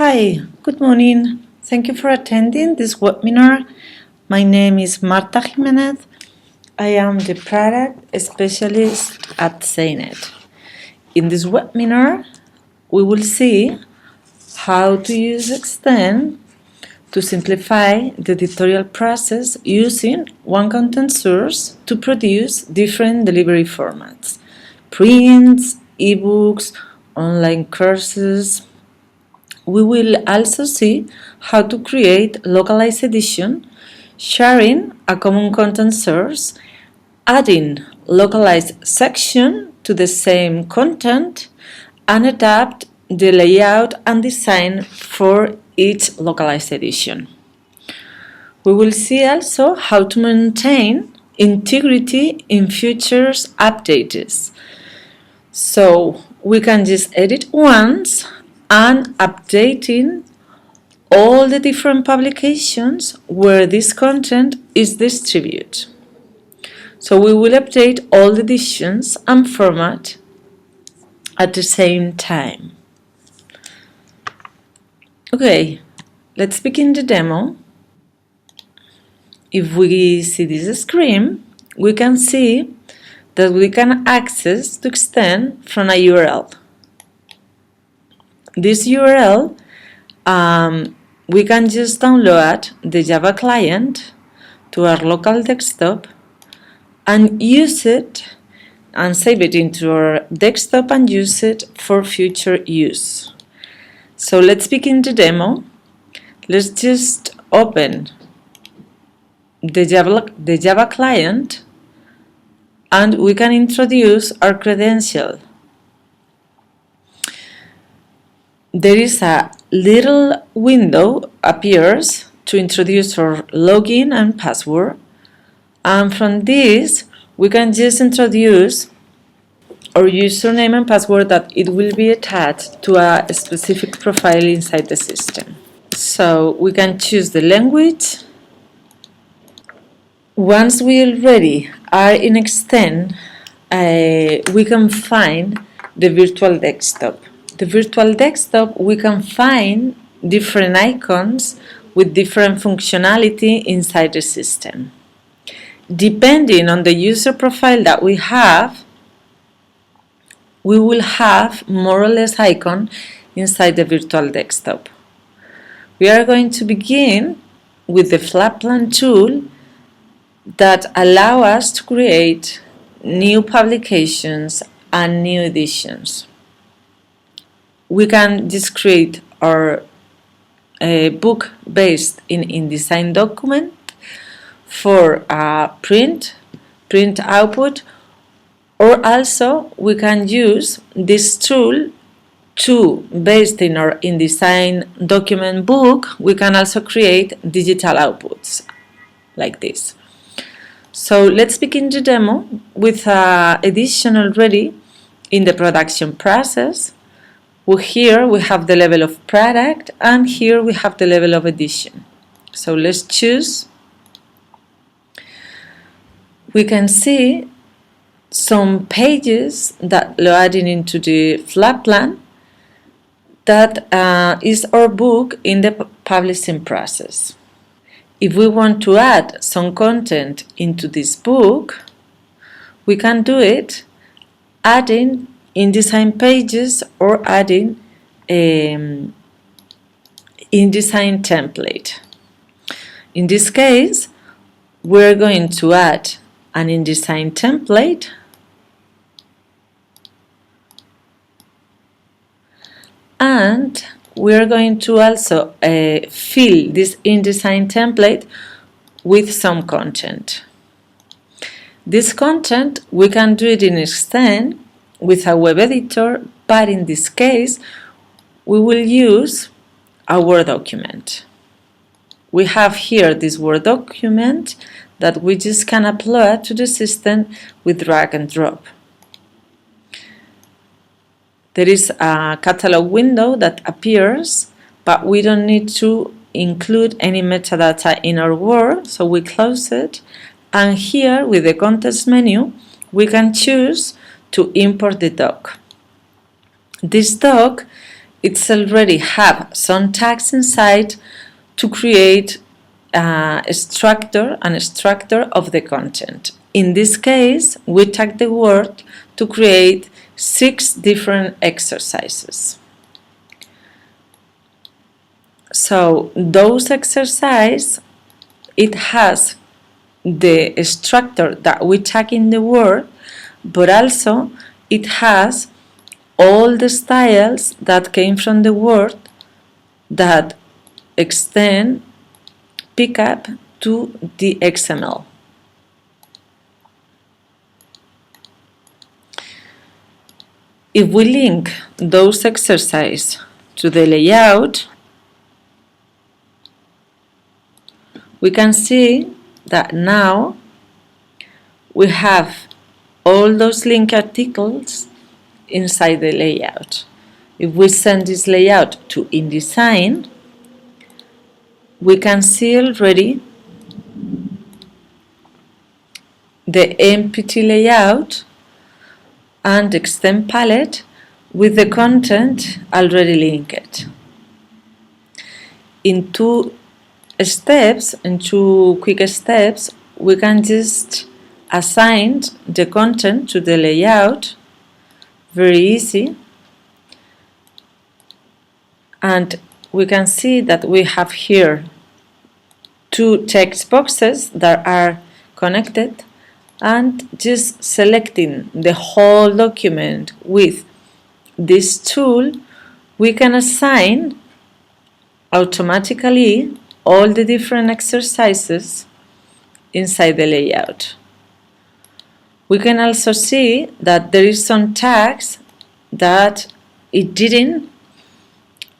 Hi, good morning. Thank you for attending this webinar. My name is Marta Jimenez. I am the product specialist at Seinet. In this webinar, we will see how to use Xtent to simplify the editorial process using one content source to produce different delivery formats: prints, eBooks, online courses. We will also see how to create localized edition, sharing a common content source, adding localized section to the same content, and adapt the layout and design for each localized edition. We will see also how to maintain integrity in features updates. So we can just edit once and updating all the different publications where this content is distributed. So we will update all the editions and format at the same time. Okay, let's begin the demo. If we see this screen, we can see that we can access to Xtent from a URL. This URL, we can just download the Java client to our local desktop and use it and save it into our desktop and use it for future use. So let's begin the demo. Let's just open the Java client and we can introduce our credential. There is a little window appears to introduce our login and password, and from this we can just introduce our username and password that it will be attached to a specific profile inside the system. So we can choose the language. Once we already are in Xtent, we can find the virtual desktop. The virtual desktop, we can find different icons with different functionality inside the system. Depending on the user profile that we have, we will have more or less icon inside the virtual desktop. We are going to begin with the flat plan tool that allow us to create new publications and new editions. We can just create our book based in InDesign document for print output, or also we can use this tool to, based in our InDesign document book, we can also create digital outputs like this. So let's begin the demo with edition already in the production process. Here we have the level of product and here we have the level of edition. So let's choose. We can see some pages that loading into the flat plan. That is our book in the publishing process. If we want to add some content into this book, we can do it adding InDesign pages or adding InDesign template. In this case, we're going to add an InDesign template and we're going to also fill this InDesign template with some content. This content, we can do it in Xtent with a web editor, but in this case, we will use a Word document. We have here this Word document that we just can upload to the system with drag and drop. There is a catalog window that appears, but we don't need to include any metadata in our Word, so we close it. And here, with the context menu, we can choose to import the doc. This doc it's already have some tags inside to create a structure of the content. In this case, we tag the word to create 6 different exercises. So those exercises, it has the structure that we tag in the word, but also it has all the styles that came from the word that Xtent pick up to the XML. If we link those exercises to the layout, we can see that now we have all those link articles inside the layout. If we send this layout to InDesign, we can see already the empty layout and Xtent palette with the content already linked. In 2 steps, in 2 quick steps, we can just assign the content to the layout, very easy, and we can see that we have here 2 text boxes that are connected, and just selecting the whole document with this tool, we can assign automatically all the different exercises inside the layout. We can also see that there is some tags that it didn't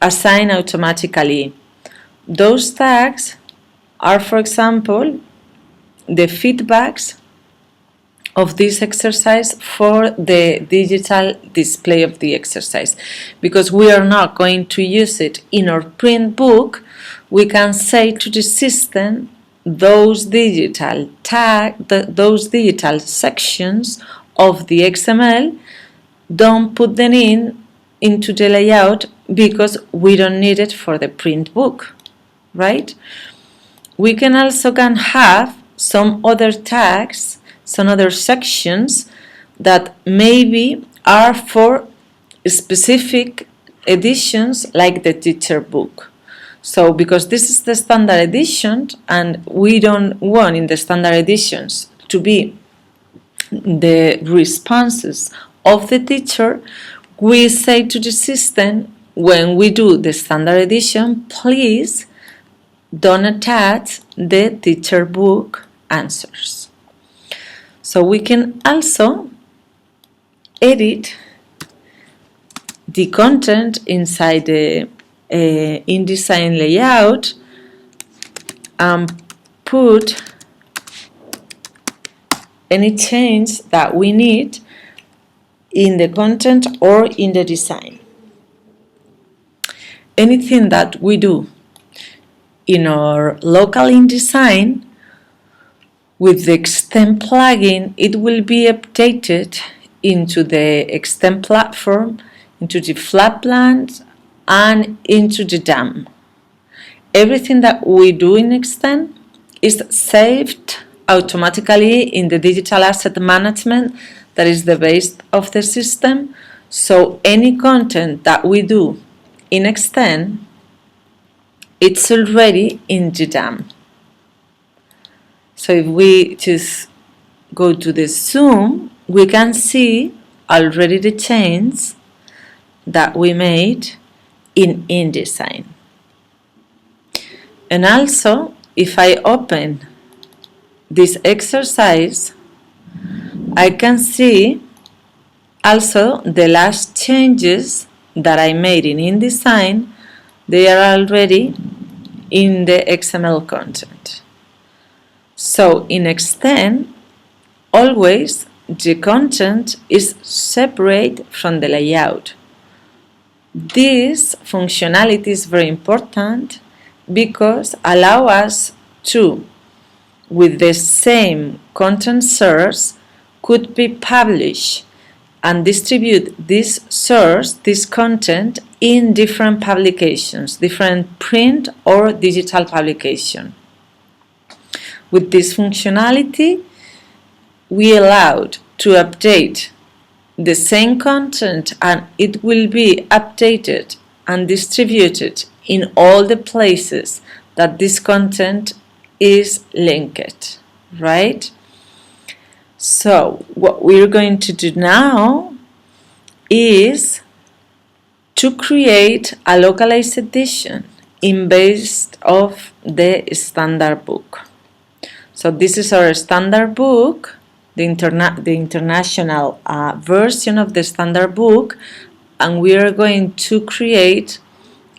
assign automatically. Those tags are, for example, the feedbacks of this exercise for the digital display of the exercise. Because we are not going to use it in our print book, we can say to the system, those digital those digital sections of the XML, don't put them into the layout because we don't need it for the print book, right? We can also have some other tags, some other sections that maybe are for specific editions like the teacher book. So because this is the standard edition and we don't want in the standard editions to be the responses of the teacher, we say to the system, when we do the standard edition, please don't attach the teacher book answers. So we can also edit the content inside the InDesign layout and put any change that we need in the content or in the design. Anything that we do in our local InDesign with the Xtent plugin, it will be updated into the Xtent platform, into the Flatland, and into the DAM. Everything that we do in Xtent is saved automatically in the digital asset management that is the base of the system. So any content that we do in Xtent, it's already in the DAM. So if we just go to the zoom, we can see already the change that we made in InDesign. And also, if I open this exercise, I can see also the last changes that I made in InDesign. They are already in the XML content. So in Xtent, always the content is separate from the layout. This functionality is very important because allow us to, with the same content source, could be published and distribute this source, this content, in different publications, different print or digital publication. With this functionality, we allowed to update the same content, and it will be updated and distributed in all the places that this content is linked, right? So what we're going to do now is to create a localized edition in based of the standard book. So this is our standard book, the international version of the standard book, and we are going to create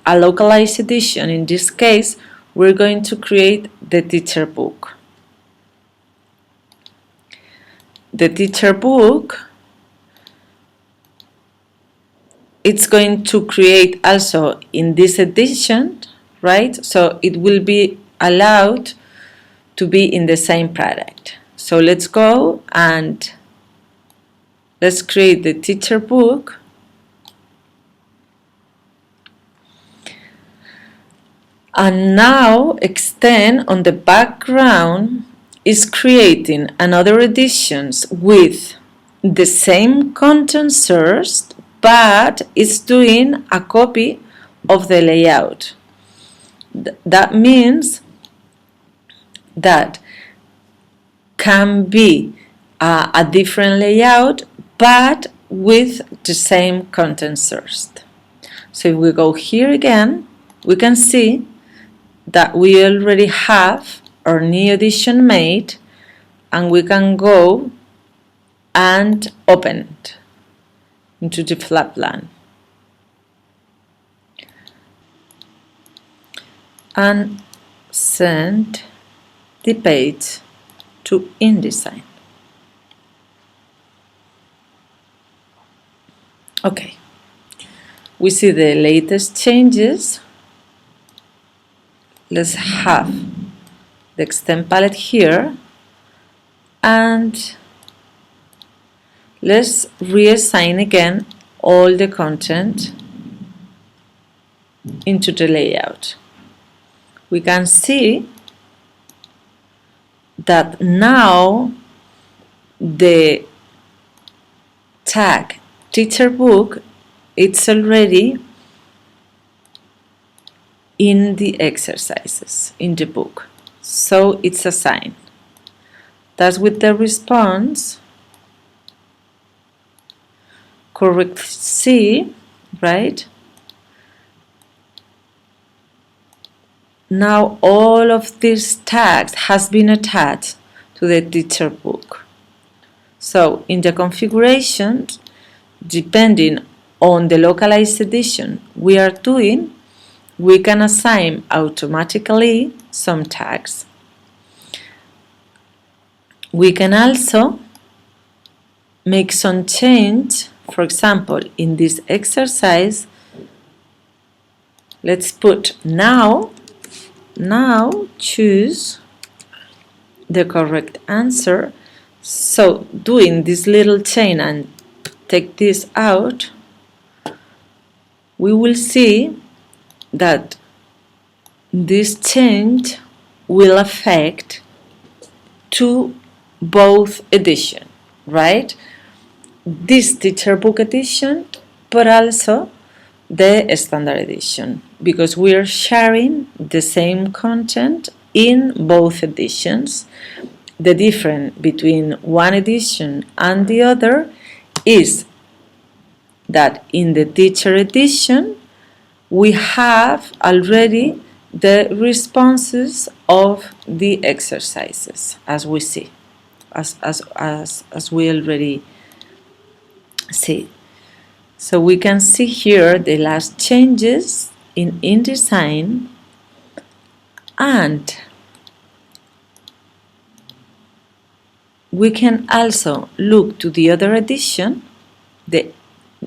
a localized edition. In this case, we're going to create the teacher book. The teacher book, it's going to create also in this edition, right? So it will be allowed to be in the same product. So let's go and let's create the teacher book. And now Xtent on the background is creating another editions with the same content source, but it's doing a copy of the layout. That means that can be a different layout, but with the same content source. So if we go here again, we can see that we already have our new edition made, and we can go and open it into the flat plan and send the page to InDesign. Okay, we see the latest changes. Let's have the Xtent palette here, and let's reassign again all the content into the layout. We can see that now the tag teacher book, it's already in the exercises in the book, so it's assigned. That's with the response correct C, right? Now all of these tags has been attached to the teacher book. So in the configurations, depending on the localized edition we are doing, we can assign automatically some tags. We can also make some change. For example, in this exercise, let's put now choose the correct answer. So doing this little chain and take this out, we will see that this change will affect to both edition, right? This teacher book edition, but also the standard edition, because we are sharing the same content in both editions. The difference between one edition and the other is that in the teacher edition we have already the responses of the exercises, as we see, as we already see. So we can see here the last changes in InDesign, and we can also look to the other edition, the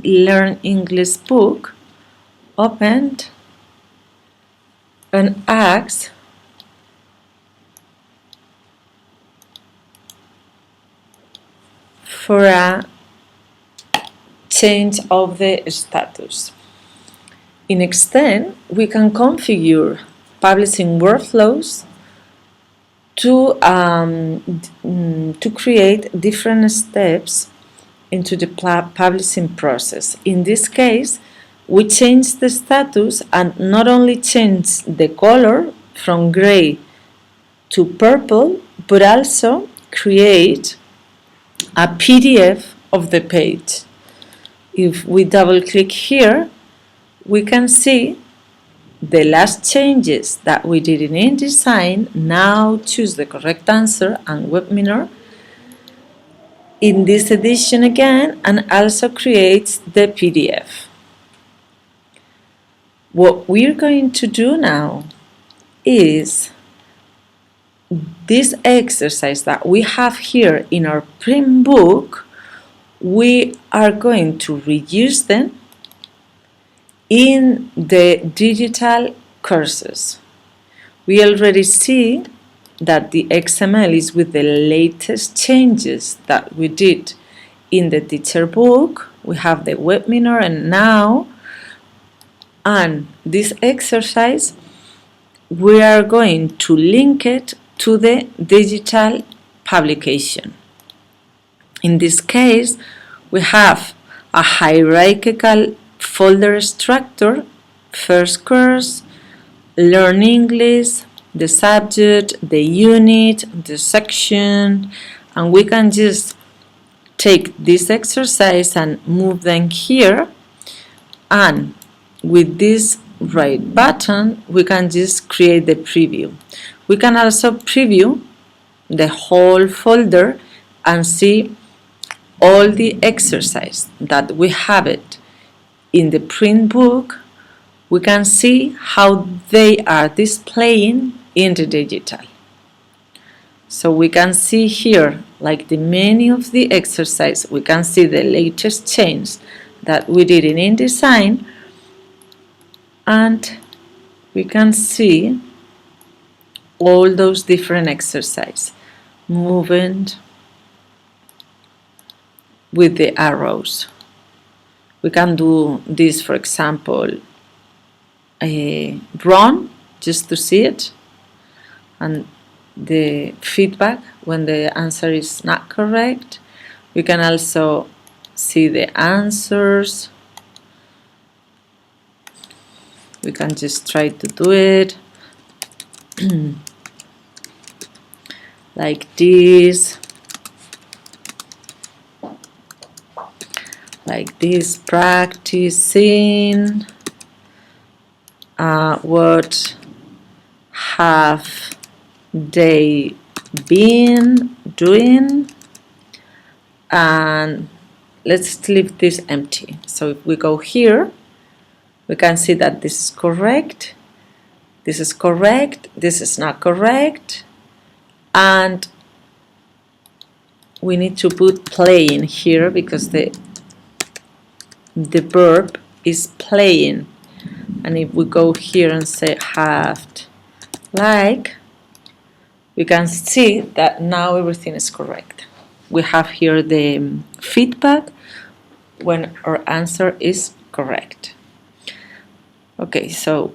Learn English book, opened and ask for a change of the status. In Xtent, we can configure publishing workflows to create different steps into the publishing process. In this case, we change the status and not only change the color from gray to purple, but also create a PDF of the page. If we double click here, we can see the last changes that we did in InDesign. Now choose the correct answer and webminar in this edition again, and also creates the PDF. What we're going to do now is this exercise that we have here in our print book, we are going to reuse them in the digital courses. We already see that the XML is with the latest changes that we did in the teacher book. We have the webminar and now, and this exercise, we are going to link it to the digital publication. In this case, we have a hierarchical folder structure: first course, learn English, the subject, the unit, the section, and we can just take this exercise and move them here, and with this right button we can just create the preview. We can also preview the whole folder and see all the exercise that we have it in the print book. We can see how they are displaying in the digital. So we can see here, like the menu of the exercise, we can see the latest change that we did in InDesign, and we can see all those different exercises moving with the arrows. We can do this, for example, run, just to see it, and the feedback when the answer is not correct. We can also see the answers. We can just try to do it like this, practicing what have they been doing, and let's leave this empty. So if we go here, we can see that this is correct, this is correct, this is not correct, and we need to put playing here because the verb is playing. And if we go here and say have like, we can see that now everything is correct. We have here the feedback when our answer is correct. Okay, so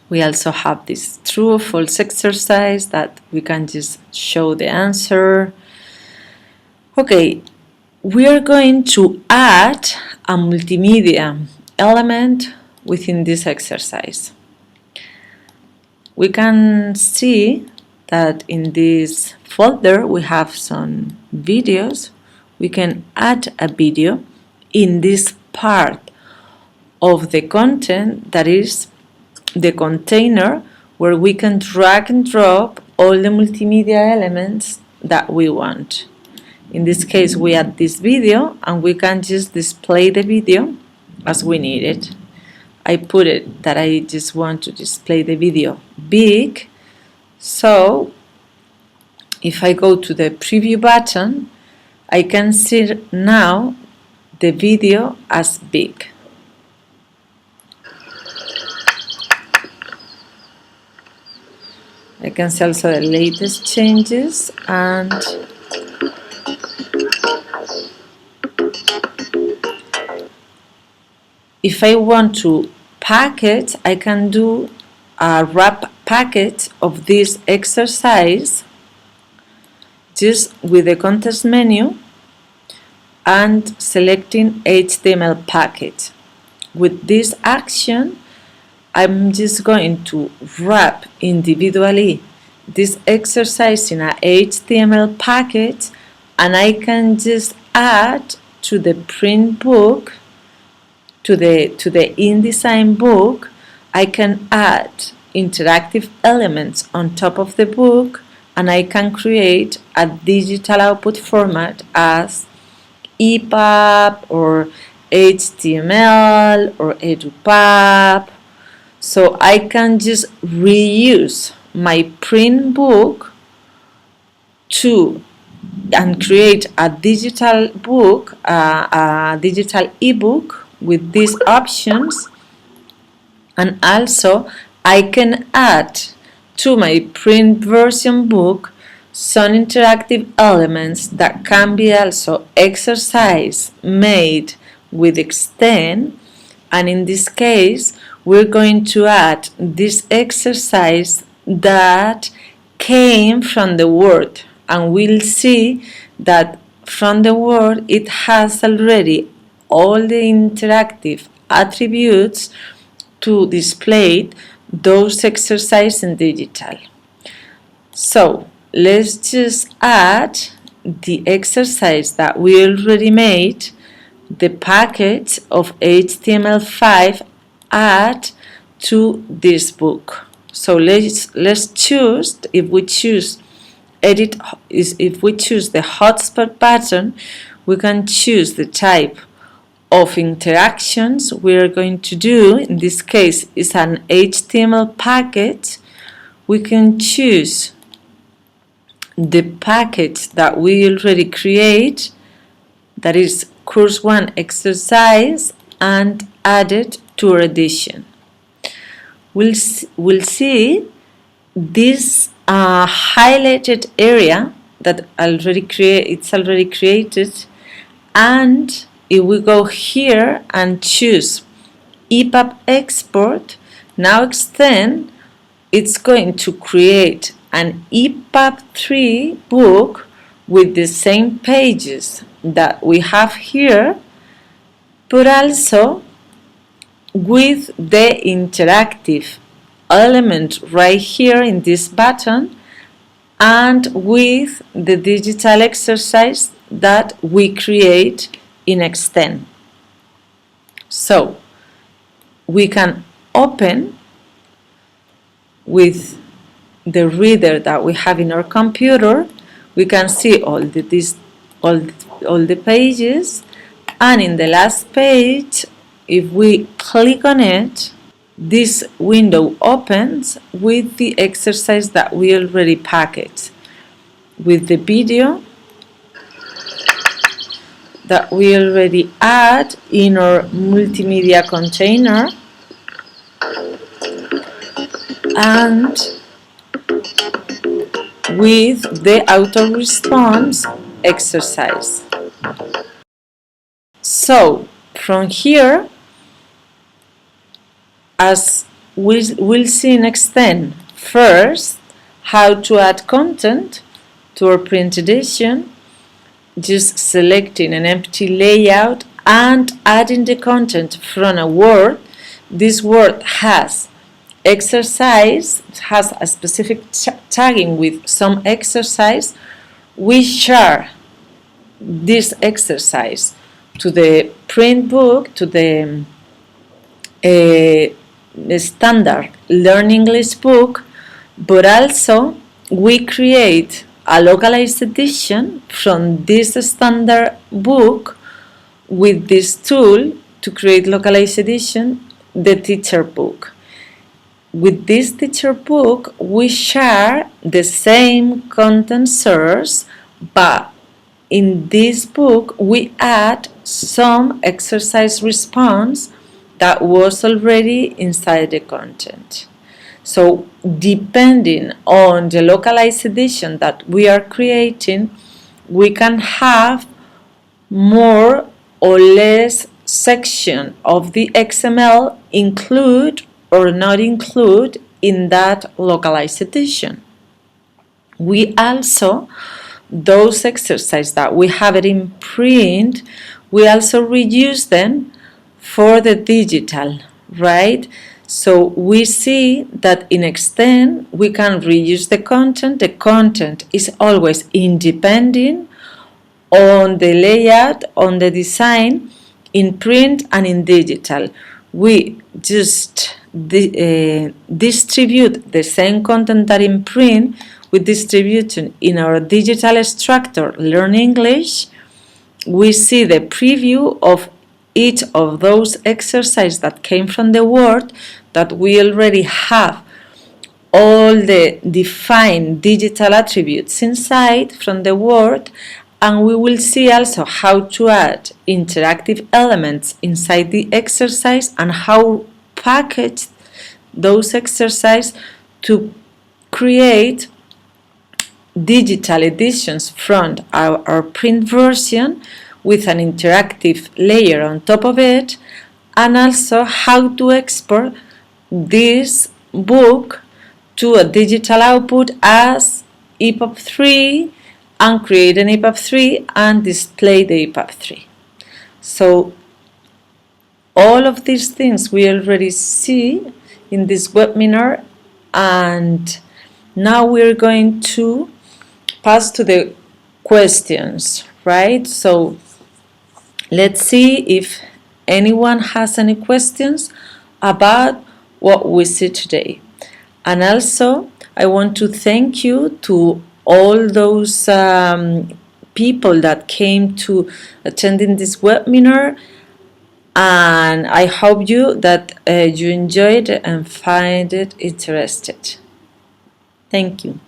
we also have this true or false exercise that we can just show the answer. Okay, we are going to add a multimedia element within this exercise. We can see that in this folder we have some videos. We can add a video in this part of the content, that is the container where we can drag and drop all the multimedia elements that we want. In this case, we add this video and we can just display the video as we need it. I put it that I just want to display the video big, so if I go to the preview button, I can see now the video as big. I can see also the latest changes, and if I want to packet, I can do a wrap packet of this exercise just with the context menu and selecting HTML packet. With this action, I'm just going to wrap individually this exercise in a HTML packet, and I can just add to the print book, to the InDesign book, I can add interactive elements on top of the book, and I can create a digital output format as EPUB or HTML or EduPub. So I can just reuse my print book and create a digital book, a digital ebook with these options. And also I can add to my print version book some interactive elements that can be also exercise made with Xtent, and in this case we're going to add this exercise that came from the Word, and we'll see that from the Word it has already all the interactive attributes to display those exercises in digital. So let's just add the exercise that we already made, the packet of HTML5 add to this book. So let's choose, if we choose the hotspot button, we can choose the type of interactions we are going to do. In this case, it's an HTML packet. We can choose the packet that we already create, that is course 1 exercise, and add it to our edition. We'll see this highlighted area that it's already created, and if we go here and choose EPUB export, now Xtent, it's going to create an EPUB 3 book with the same pages that we have here, but also with the interactive element right here in this button, and with the digital exercise that we create in Xtent. So we can open with the reader that we have in our computer. We can see all the pages, and in the last page, if we click on it, this window opens with the exercise that we already packaged, with the video that we already add in our multimedia container, and with the auto response exercise. So from here, as we'll see in Xtent, first how to add content to our print edition, just selecting an empty layout and adding the content from a word. This word has exercise, has a specific tagging with some exercise. We share this exercise to the print book, to the standard Learn English book, but also we create a localized edition from this standard book with this tool to create localized edition, the teacher book. With this teacher book, we share the same content source, but in this book we add some exercise response that was already inside the content. So depending on the localized edition that we are creating, we can have more or less section of the XML include or not include in that localized edition. We also, those exercises that we have it in print, we also reuse them for the digital, right? So we see that in Xtent we can reuse the content. The content is always independent on the layout, on the design, in print and in digital. We just distribute the same content that in print, we distribute in our digital structure, Learn English. We see the preview of each of those exercises that came from the Word, that we already have all the defined digital attributes inside from the Word, and we will see also how to add interactive elements inside the exercise and how package those exercises to create digital editions from our print version with an interactive layer on top of it, and also how to export this book to a digital output as EPUB 3 and create an EPUB 3 and display the EPUB 3. So all of these things we already see in this webinar, and now we're going to pass to the questions, right? So let's see if anyone has any questions about what we see today. And also, I want to thank you to all those people that came to attending this webinar, and I hope that you enjoyed and find it interesting. Thank you.